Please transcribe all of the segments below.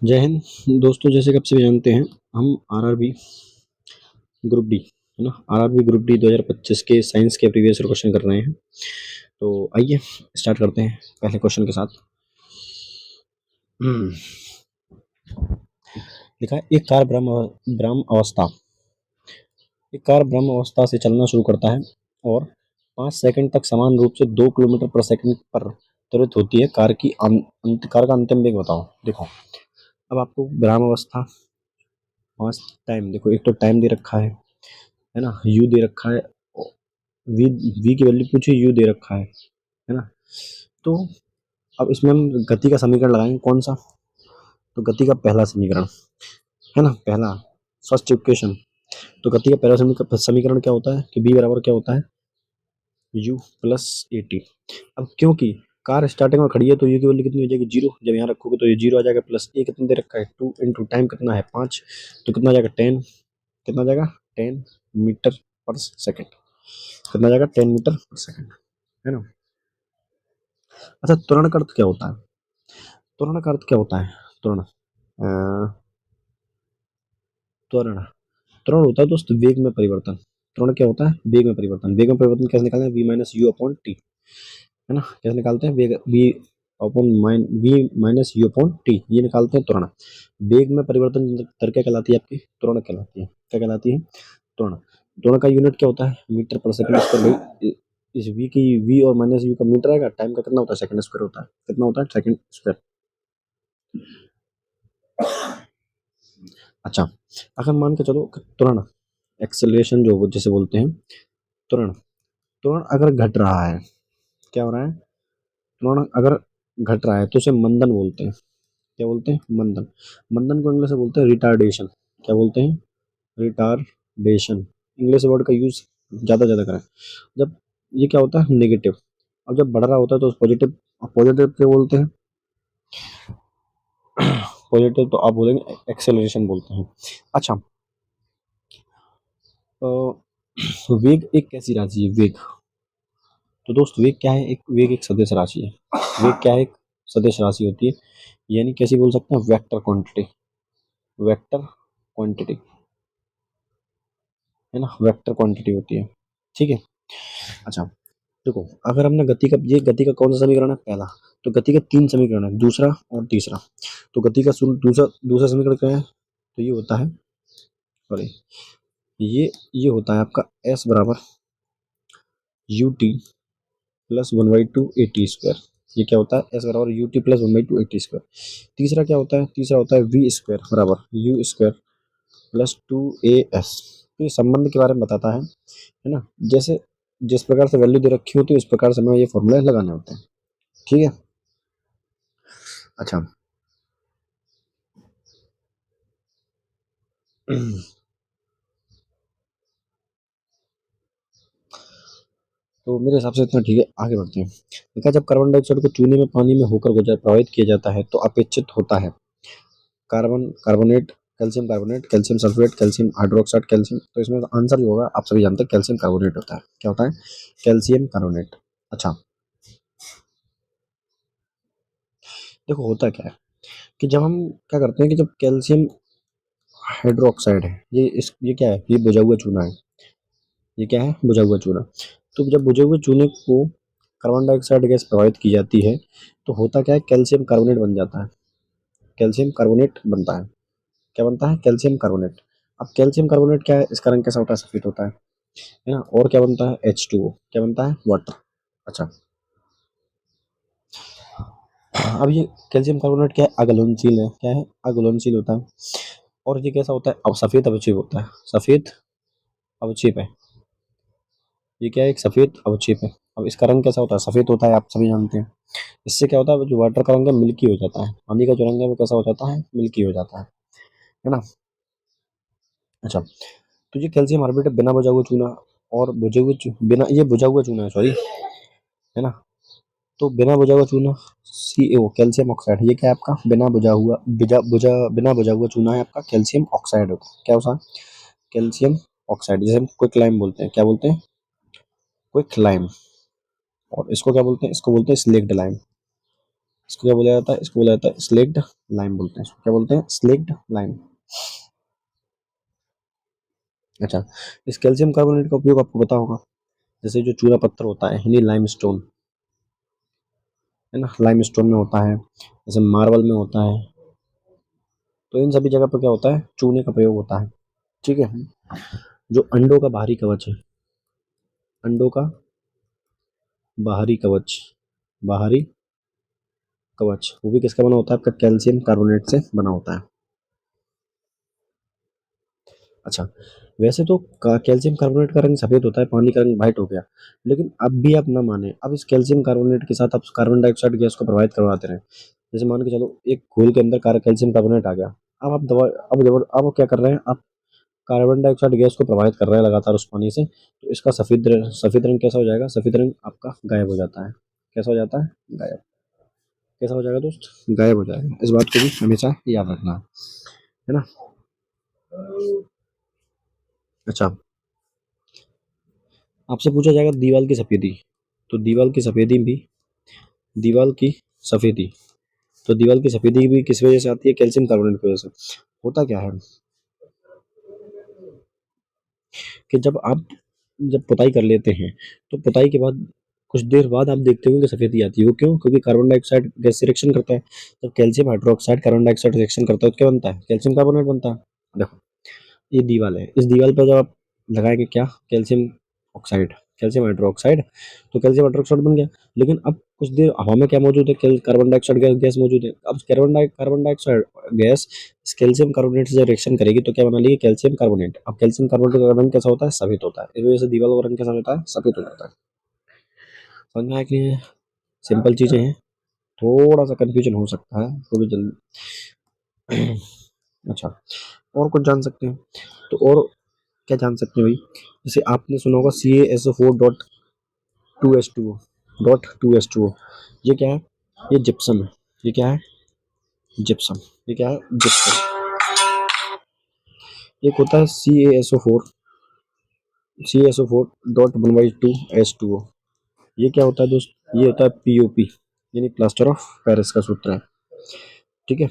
जय हिंद दोस्तों। जैसे कि आप सभी जानते हैं, हम आरआरबी ग्रुप डी है ना, आरआरबी ग्रुप डी 2025 के साइंस के प्रीवियस ईयर क्वेश्चन कर रहे हैं। तो आइए स्टार्ट करते हैं पहले क्वेश्चन के साथ। लिखा है एक कार ब्रह्म अवस्था से चलना शुरू करता है और 5 सेकंड तक समान रूप से 2 किलोमीटर पर सेकंड पर त्वरित होती है। कार का अंतिम वेग बताओ। देखो, अब आपको ब्रह्म अवस्था 5 टाइम, देखो एक तो टाइम दे रखा है ना, यू दे रखा है, वी वी की वैल्यू पूछी, यू दे रखा है ना। तो अब इसमें हम गति का समीकरण लगाएंगे। कौन सा? तो गति का पहला समीकरण है ना, पहला फर्स्ट इक्वेशन। तो गति का पहला समीकरण क्या होता है कि बी बराबर क्या होता है, यू प्लस ए टी। अब क्योंकि कार स्टार्टिंग में खड़ी है तो यू की वैल्यू कितनी हो जाएगी, जीरो। जब यहाँ रखोगे तो ये जीरो आ जाएगा, प्लस ए कितना दे रखा है, 2 इंटू टाइम कितना है, 5, तो कितना आ जाएगा, 10। कितना आ जाएगा, 10 मीटर पर सेकेंड। कितना आ जाएगा, 10 मीटर पर सेकेंड, है ना। अच्छा, त्वरण का अर्थ क्या होता है? त्वरण का अर्थ क्या होता है? त्वरण त्वरण त्वरण होता है दोस्त वेग में परिवर्तन। त्वरण क्या होता है? वेग में परिवर्तन। वेग में परिवर्तन कैसे निकालते हैं? V minus u upon t, है ना। कैसे निकालते हैं? वेग v minus u upon t, ये निकालते हैं त्वरण। वेग में परिवर्तन दर क्या कहलाती है आपकी? त्वरण कहलाती है। क्या कहलाती है? त्वरण। त्वरण का यूनिट क्या होता है? मीटर पर सेकंड स्क्वायर। इस वी की वी और माइनस यू का मीटर आएगा, टाइम का कितना होता है, सेकंड स्क्वायर होता है। कितना होता है? Second square. अच्छा, अगर मान के चलो कि त्वरण, एक्सेलरेशन जो जैसे बोलते हैं, त्वरण त्वरण अगर घट रहा है, क्या हो रहा है? त्वरण अगर घट रहा है तो उसे मंदन बोलते हैं। क्या बोलते हैं? मंदन। मंदन को इंग्लिश में बोलते हैं रिटार्डेशन। क्या बोलते हैं? रिटार्डेशन। इंग्लिश वर्ड का यूज ज्यादा ज्यादा करें। जब ये क्या होता है, नेगेटिव। और जब बढ़ रहा होता है तो पॉजिटिव। पॉजिटिव क्या बोलते हैं? पॉजिटिव तो आप बोलेंगे एक्सेलरेशन बोलते हैं। अच्छा, वेग एक कैसी राशि है? वेग, तो दोस्त वेग क्या है? वेग एक सदिश राशि है। वेग क्या है? एक सदिश राशि होती है, यानी कैसी बोल सकते हैं, वेक्टर क्वांटिटी। वेक्टर क्वांटिटी, है ना, वेक्टर क्वांटिटी होती है। ठीक है। अच्छा, देखो, अगर हमने ये गति का कौन सा समीकरण है? पहला। तो गति के 3 समीकरण है, दूसरा और तीसरा। तो गति का दूसरा दूसरा समीकरण क्या है? तो ये होता है, सॉरी, ये होता है आपका एस बराबर U T plus 1/2 A T square. ये क्या होता है? एस बराबर U T plus 1/2 A T square. तीसरा क्या होता है? तीसरा होता है वी स्क्वायर बराबर you square plus 2 A S. तो ये संबंध के बारे में बताता है ना। जैसे जिस प्रकार से वैल्यू दे रखी होती है उस प्रकार से हमें ये फॉर्मूले लगाने होते हैं। ठीक है। अच्छा, तो मेरे हिसाब से इतना ठीक है, आगे बढ़ते हैं। देखा, जब कार्बन डाइऑक्साइड को चूने में पानी में होकर गुजर प्रभावित किया जाता है तो अपेक्षित होता है carbon carbonate, calcium carbonate, calcium sulphate, calcium hydroxide, calcium. तो इसमें आंसर जो होगा आप सभी जानते हैं, कैल्शियम कार्बोनेट होता है। क्या होता है? Calcium carbonate. अच्छा, देखो होता क्या है कि जब हम क्या करते हैं कि जब कैल्शियम हाइड्रोक्साइड है, ये क्या है? ये बुझा हुआ चूना है। ये क्या है? बुझा हुआ चूना। तो जब बुझे हुए चूने को कार्बन डाइऑक्साइड गैस प्रभावित की जाती है तो होता क्या है? कैल्शियम कार्बोनेट बन जाता है। कैल्शियम कार्बोनेट बनता है। क्या बनता है? Calcium carbonate. अब कैल्शियम कार्बोनेट क्या है? इसका रंग कैसा होता है? सफेद होता है ना। और क्या बनता है? H2O। क्या बनता है? वाटर। अच्छा, अब ये कैल्शियम कार्बोनेट क्या है? अघुलनशील है। क्या है? अघुलनशील होता है। और ये कैसा होता है? अब सफेद अवक्षेप होता है। सफेद अवक्षेप है। ये क्या है? एक सफेद अवक्षेप है। अब इसका रंग कैसा होता है? सफेद होता है, आप सभी जानते हैं। इससे क्या होता है? जो वाटर का रंग है मिल्की हो जाता है। पानी का जो रंग है वो कैसा हो जाता है? मिल्की हो जाता है ना। अच्छा, तो ये कैल्शियम कार्बोनेट बिना बुझा हुआ चूना और बिना, ये बुझा हुआ चूना है, सॉरी, है ना। तो बिना बुझा हुआ चूना CaO, कैल्शियम ऑक्साइड। ये क्या है आपका? बिना बुझा हुआ चूना है आपका, कैल्शियम ऑक्साइड होता है। क्या होता है? कैल्शियम ऑक्साइड, जिसे हम क्विक लाइम बोलते हैं। क्या बोलते हैं? Quick lime. और इसको क्या बोलते हैं? इसको बोलते हैं स्लेक्ड लाइम। इसको क्या बोला जाता है? इसको बोला जाता है स्लेक्ड लाइम बोलते हैं। इसको क्या बोलते हैं? Slaked lime. अच्छा, इस कैल्शियम कार्बोनेट का उपयोग आपको पता होगा, जैसे जो चूना पत्थर होता है यानी लाइमस्टोन, है ना, लाइमस्टोन में होता है, जैसे मार्बल में होता है, तो इन सभी जगह पर क्या होता है? चूने का प्रयोग होता है। ठीक है। जो अंडों का बाहरी कवच है, अंडों का बाहरी कवच, बाहरी कवच, वो भी किसका बना होता है? आपका कैल्शियम कार्बोनेट से बना होता है। अच्छा, वैसे तो कैल्शियम कार्बोनेट का रंग सफेद होता है, पानी का रंग व्हाइट हो गया, लेकिन अब भी आप ना माने, अब इस कैल्शियम कार्बोनेट के साथ आप कार्बन डाइऑक्साइड गैस को प्रभावित करवाते रहे। जैसे मान के चलो एक घोल के अंदर कैल्शियम कार्बोनेट आ गया, अब आप दवा अब क्या कर रहे हैं आप? कार्बन डाइऑक्साइड गैस को प्रभावित कर रहे हैं लगातार उस पानी से, तो इसका सफेद रंग कैसा हो जाएगा? सफेद रंग आपका गायब हो जाता है। कैसा हो जाता है? गायब। कैसा हो जाएगा दोस्त? गायब हो जाएगा। इस बात को भी हमेशा याद रखना है ना। अच्छा, आपसे पूछा जाएगा दीवाल की सफेदी, तो दीवाल की सफेदी तो दीवाल की सफेदी भी किस वजह से आती है? कैल्शियम कार्बोनेट की वजह से। होता क्या है कि जब पुताई कर लेते हैं, तो पुताई के बाद कुछ देर बाद आप देखते होंगे कि सफेदी आती है। वो क्यों? क्योंकि कार्बन डाइऑक्साइड गैस से रिएक्शन करता है। जब calcium hydroxide carbon dioxide reaction करता है तो क्या बनता है? कैल्शियम कार्बोनेट बनता है। देखो, ये दीवाल है, इस दीवाल पर जब आप लगाएंगे क्या? कैल्शियम ऑक्साइड, कैल्शियम हाइड्रोक्साइड, तो कैल्शियम हाइड्रोक्साइड बन गया। लेकिन अब कुछ देर हवा में क्या मौजूद है? कार्बन डाइऑक्साइड गैस मौजूद है। अब कार्बन डाइऑक्साइड गैस इस कैल्शियम कार्बोनेट से रिएक्शन करेगी तो क्या बना लेगी? Calcium carbonate. अब कैल्शियम कार्बोनेट का रंग कैसा होता है? सफेद होता है। इस वजह से दीवाल का रंग कैसा होता है? सफेद हो जाता है। समझ में आया कि नहीं? सिंपल चीजें हैं, थोड़ा सा कंफ्यूजन हो सकता है तो भी जल्दी। अच्छा, और कुछ जान सकते हैं तो और क्या जान सकते हैं भाई? जैसे आपने सुना होगा CaSO4.2H2O, ये क्या है? ये जिप्सम है। ये क्या है? जिप्सम। ये क्या है? जिप्सम। एक होता है CaSO4.1/2H2O, ये क्या होता है दोस्त? ये होता है POP, यानी प्लास्टर ऑफ पेरिस का सूत्र है। ठीक है।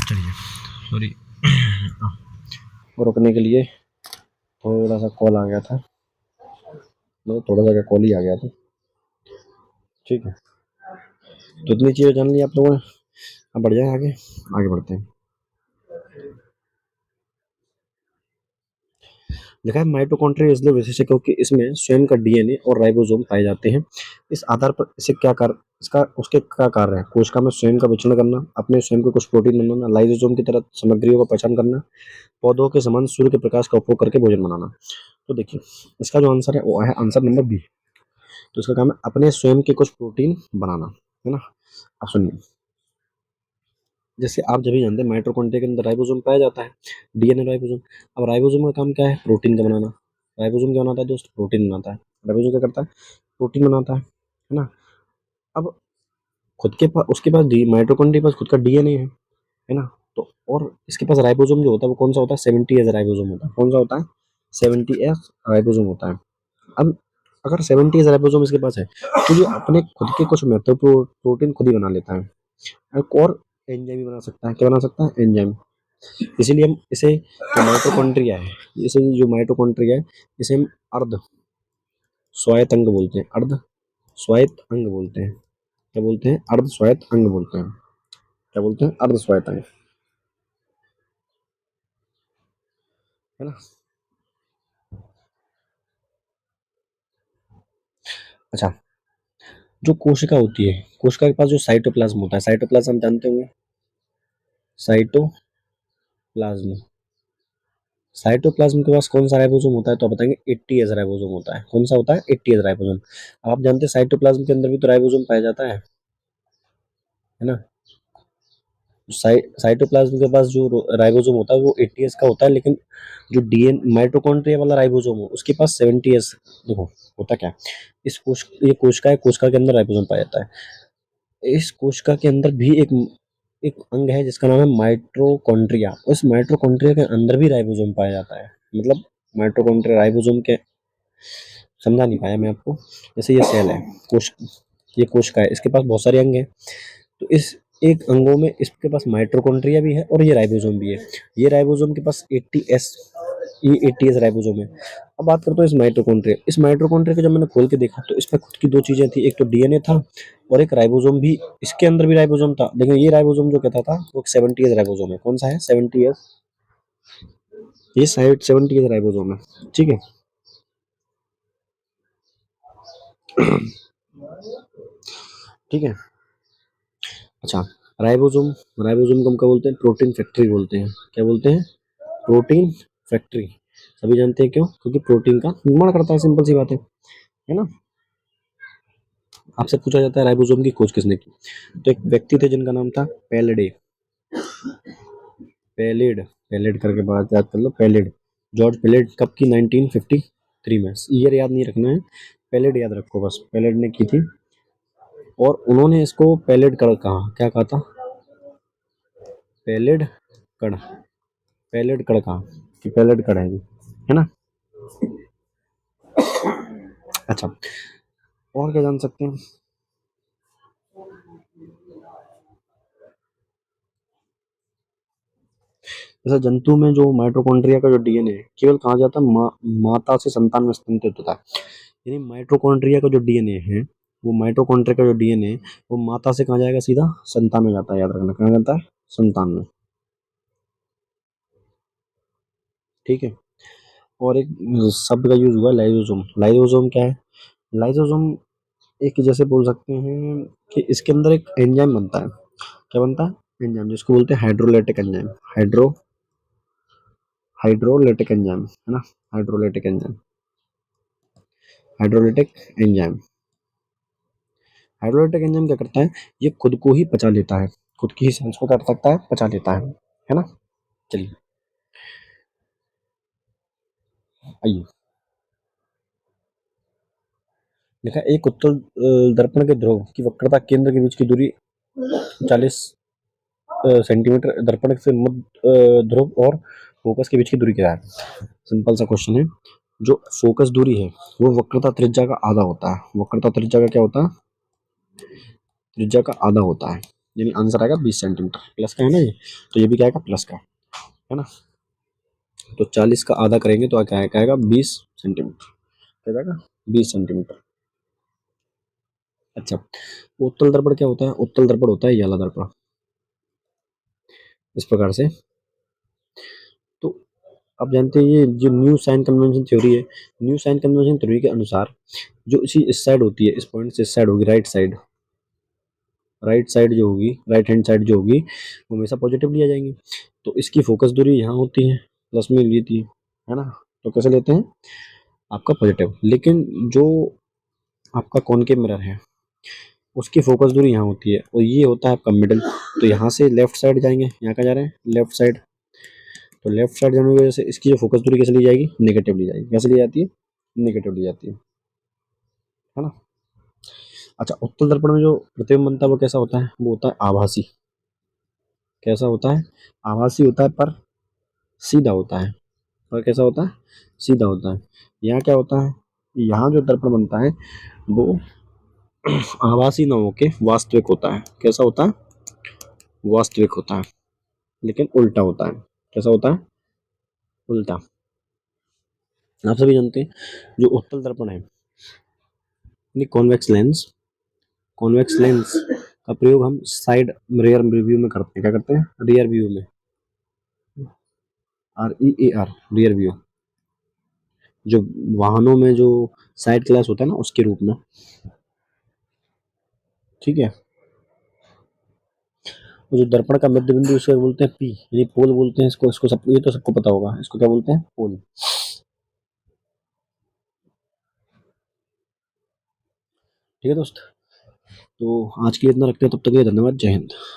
चलिए, सॉरी, रुकने के लिए थोड़ा सा कॉल आ गया था, मतलब थोड़ा सा कॉल ही आ गया था। ठीक है, तो इतनी चीज़ें जान ली आप लोगों ने। अब बढ़ जाए आगे, आगे बढ़ते हैं। लिखा है माइटोकॉन्ड्रिया इसलिए विशेष है क्योंकि इसमें स्वयं का डीएनए और राइबोसोम पाए जाते हैं। इस आधार पर इसे क्या कार्य इसका उसके क्या कार्य है? कोशिका में स्वयं का विचरण करना, अपने स्वयं के कुछ प्रोटीन बनाना, लाइसोसोम की तरह सामग्रियों का पहचान करना, पौधों के समान सूर्य के प्रकाश का उपयोग करके भोजन बनाना। तो देखिए, इसका जो आंसर है वो है आंसर नंबर बी। तो इसका काम है अपने स्वयं के कुछ प्रोटीन बनाना, है ना। अब सुनिए, जैसे आप जब भी जानते हैं माइटोकॉन्ड्रिया के अंदर राइबोसोम पाया जाता है, डीएनए राइबोसोम। अब राइबोसोम का काम क्या है? प्रोटीन का बनाना। राइबोसोम क्या बनाता है दोस्त? प्रोटीन बनाता है। राइबोसोम क्या करता है? प्रोटीन बनाता है ना। अब खुद के पास उसके पास डी माइटोकॉन्ड्रिया के पास खुद का डीएनए है ना। तो और इसके पास राइबोसोम जो होता है वो कौन सा होता है? 70S राइबोसोम होता है। कौन सा होता है? 70S राइबोसोम होता है। अब अगर 70S राइबोसोम इसके पास है तो ये अपने खुद के कुछ महत्वपूर्ण प्रोटीन खुद ही बना लेता है। और एंजाइम भी बना सकता है। क्या बना सकता है? एंजाइम। इसीलिए हम इसे जो माइटोकॉन्ड्रिया है, इसे हम अर्ध स्वायत्त अंग बोलते हैं। अर्ध स्वायत्त अंग बोलते हैं। क्या बोलते हैं? अर्ध स्वायत्त अंग बोलते हैं। क्या बोलते हैं? अर्ध स्वायत्त अंग, है ना। अच्छा, जो कोशिका होती है, कोशिका के पास जो साइटोप्लाज्म होता है, साइटोप्लाज्म हम जानते होंगे, साइटोप्लाज्म। साइटोप्लाज्म के पास कौन सा राइबोसोम होता है, तो आप बताएंगे 80S राइबोसोम होता है। कौन सा होता है? 80S ribosome. आप जानते हैं साइटोप्लाज्म के अंदर भी तो राइबोसोम पाया जाता है ना। साइटोप्लाज्म के पास जो राइबोसोम होता है वो 80S का होता है, लेकिन जो डीएन माइटोकॉन्ड्रिया वाला राइबोसोम हो उसके पास 70S। देखो होता क्या है, ये कोशिका है, कोशिका के अंदर राइबोसोम पाया जाता है। इस कोशिका के अंदर भी एक एक अंग है जिसका नाम है माइटोकॉन्ड्रिया। उस माइटोकॉन्ड्रिया के अंदर भी राइबोसोम पाया जाता है। मतलब माइटोकॉन्ड्रिया राइबोसोम के, समझा नहीं पाया मैं आपको। जैसे ये सेल है, कोश ये कोशिका है, इसके पास बहुत सारे अंग हैं। तो इस एक अंगों में इसके पास माइटोकॉन्ड्रिया भी है और ये राइबोसोम भी है। ये राइबोसोम के पास 80S, ये 80S राइबोसोम है। अब बात करते हैं इस माइटोकॉन्ड्रिया। इस माइटोकॉन्ड्रिया को जब मैंने खोल के देखा तो इसमें खुद की दो चीजें थी, एक तो डीएनए था और एक राइबोसोम भी। इसके अंदर भी राइबोसोम था, लेकिन ये राइबोसोम जो कहता था वो 70S राइबोसोम है। कौन सा है? 70S। ये साइड 70S राइबोसोम है। ठीक है। ठीक है। अच्छा, राइबोसोम, राइबोसोम को हम क्या बोलते हैं? प्रोटीन फैक्ट्री बोलते हैं। क्या बोलते हैं? Protein factory. सभी जानते हैं क्यों? क्योंकि प्रोटीन का निर्माण करता है, सिंपल सी बात है ना। आपसे पूछा जाता है राइबोसोम की खोज किसने की, तो एक व्यक्ति थे जिनका नाम था पेलेडे। पेलेड, पेलेड करके बात याद कर लो, पेलेड, जॉर्ज पेलेड। कब की? 1953 में। ईयर याद नहीं रखना है, पेलेड याद रखो बस। पेलेड ने की थी और उन्होंने इसको पेलेड कड़ कहा। क्या कहा था? पेलेड कड़, पेलेड कड़ कहा कि पेलेड कड़ है ना। अच्छा, और क्या जान सकते हैं? जैसे जंतु में जो माइटोकॉन्ड्रिया का जो डीएनए है केवल कहा जाता है माता से संतान में स्थानांतरित होता है। यानी माइटोकॉन्ड्रिया का जो डीएनए है, वो माइटोकॉन्ड्रिया का जो डीएनए है वो माता से कहाँ जाएगा? सीधा संतान में जाता है। याद रखना, कहाँ जाता है? संतान में। ठीक है। और एक शब्द का यूज हुआ लाइसोसोम। लाइसोसोम क्या है? लाइसोसोम एक, जैसे बोल सकते हैं कि इसके अंदर एक एंजाइम बनता है। क्या बनता है? एंजाइम, जिसको बोलते हैं हाइड्रोलाइटिक एंजाइम। हाइड्रोलाइटिक एंजाइम है ना। Hydrolytic enzyme, hydrolytic enzyme. Hydrolytic enzyme क्या करता है? ये खुद को ही पचा लेता है, खुद की ही सेल्स को कर सकता है, पचा लेता है ना। चलिए आइए। लिखा एक उत्तल दर्पण के ध्रुव की वक्रता केंद्र के बीच की दूरी 40 सेंटीमीटर, दर्पण से मध्य ध्रुव और फोकस के बीच की दूरी क्या है? सिंपल सा क्वेश्चन है। जो फोकस दूरी है वो वक्रता त्रिज्या का आधा होता है। वक्रता त्रिज्या का क्या होता है? त्रिज्या का आधा होता है। यानी आंसर आएगा 20 सेंटीमीटर। प्लस का है ना ये, तो ये भी क्या आएगा? प्लस का है ना। तो 40 का आधा करेंगे तो क्या आएगा? 20 सेंटीमीटर। क्या जाएगा? 20 सेंटीमीटर। अच्छा, उत्तल दर्पण क्या होता है? उत्तल दर्पण होता है ये वाला दर्पण, इस प्रकार से। तो आप जानते हैं ये जो न्यू साइन कन्वेंशन थ्योरी है, न्यू साइन कन्वेंशन थ्योरी के अनुसार जो इसी इस साइड होती है, इस पॉइंट से इस साइड होगी राइट साइड, राइट साइड जो होगी, राइट हैंड साइड जो होगी वो हमेशा पॉजिटिव लिया जाएंगे। तो इसकी फोकस दूरी यहाँ होती है, प्लस में ली थी, है ना। तो कैसे लेते हैं? आपका पॉजिटिव। लेकिन जो आपका कॉनकेव मिरर है उसकी फोकस दूरी यहाँ होती है और ये होता है आपका मिडल। तो यहाँ से लेफ्ट साइड जाएंगे, यहाँ का जा रहे हैं लेफ्ट साइड। तो लेफ्ट साइड जाने की वजह से इसकी जो फोकस दूरी कैसे ली जाएगी? नेगेटिव ली जाएगी। कैसे ली जाती है? नेगेटिव ली जाती है ना। अच्छा, उत्तल दर्पण में जो प्रतिबिंब बनता है वो कैसा होता है? वो होता है आभासी। कैसा होता है? आभासी होता है, पर सीधा होता है। पर कैसा होता है? सीधा होता है। यहाँ क्या होता है? यहाँ जो दर्पण बनता है वो आभासी ना होके वास्तविक होता है। कैसा होता है? वास्तविक होता है, लेकिन उल्टा होता है। कैसा होता है? उल्टा। आप सभी जानते हैं जो उत्तल दर्पण है, यानी कॉन्वेक्स लेंस, कॉन्वेक्स लेंस का प्रयोग हम साइड रियर व्यू में करते हैं। क्या करते हैं? रियर व्यू में। REAR, rear view. जो वाहनों में जो साइड ग्लास होता है ना उसके रूप में। ठीक है। वो जो दर्पण का मध्य बिंदु उसको बोलते हैं पी, ये पोल बोलते हैं इसको। इसको सब ये तो सबको पता होगा, इसको क्या बोलते हैं? पोल। ठीक है दोस्त, तो आज के लिए इतना रखते हैं, तब तक के लिए धन्यवाद, जय हिंद।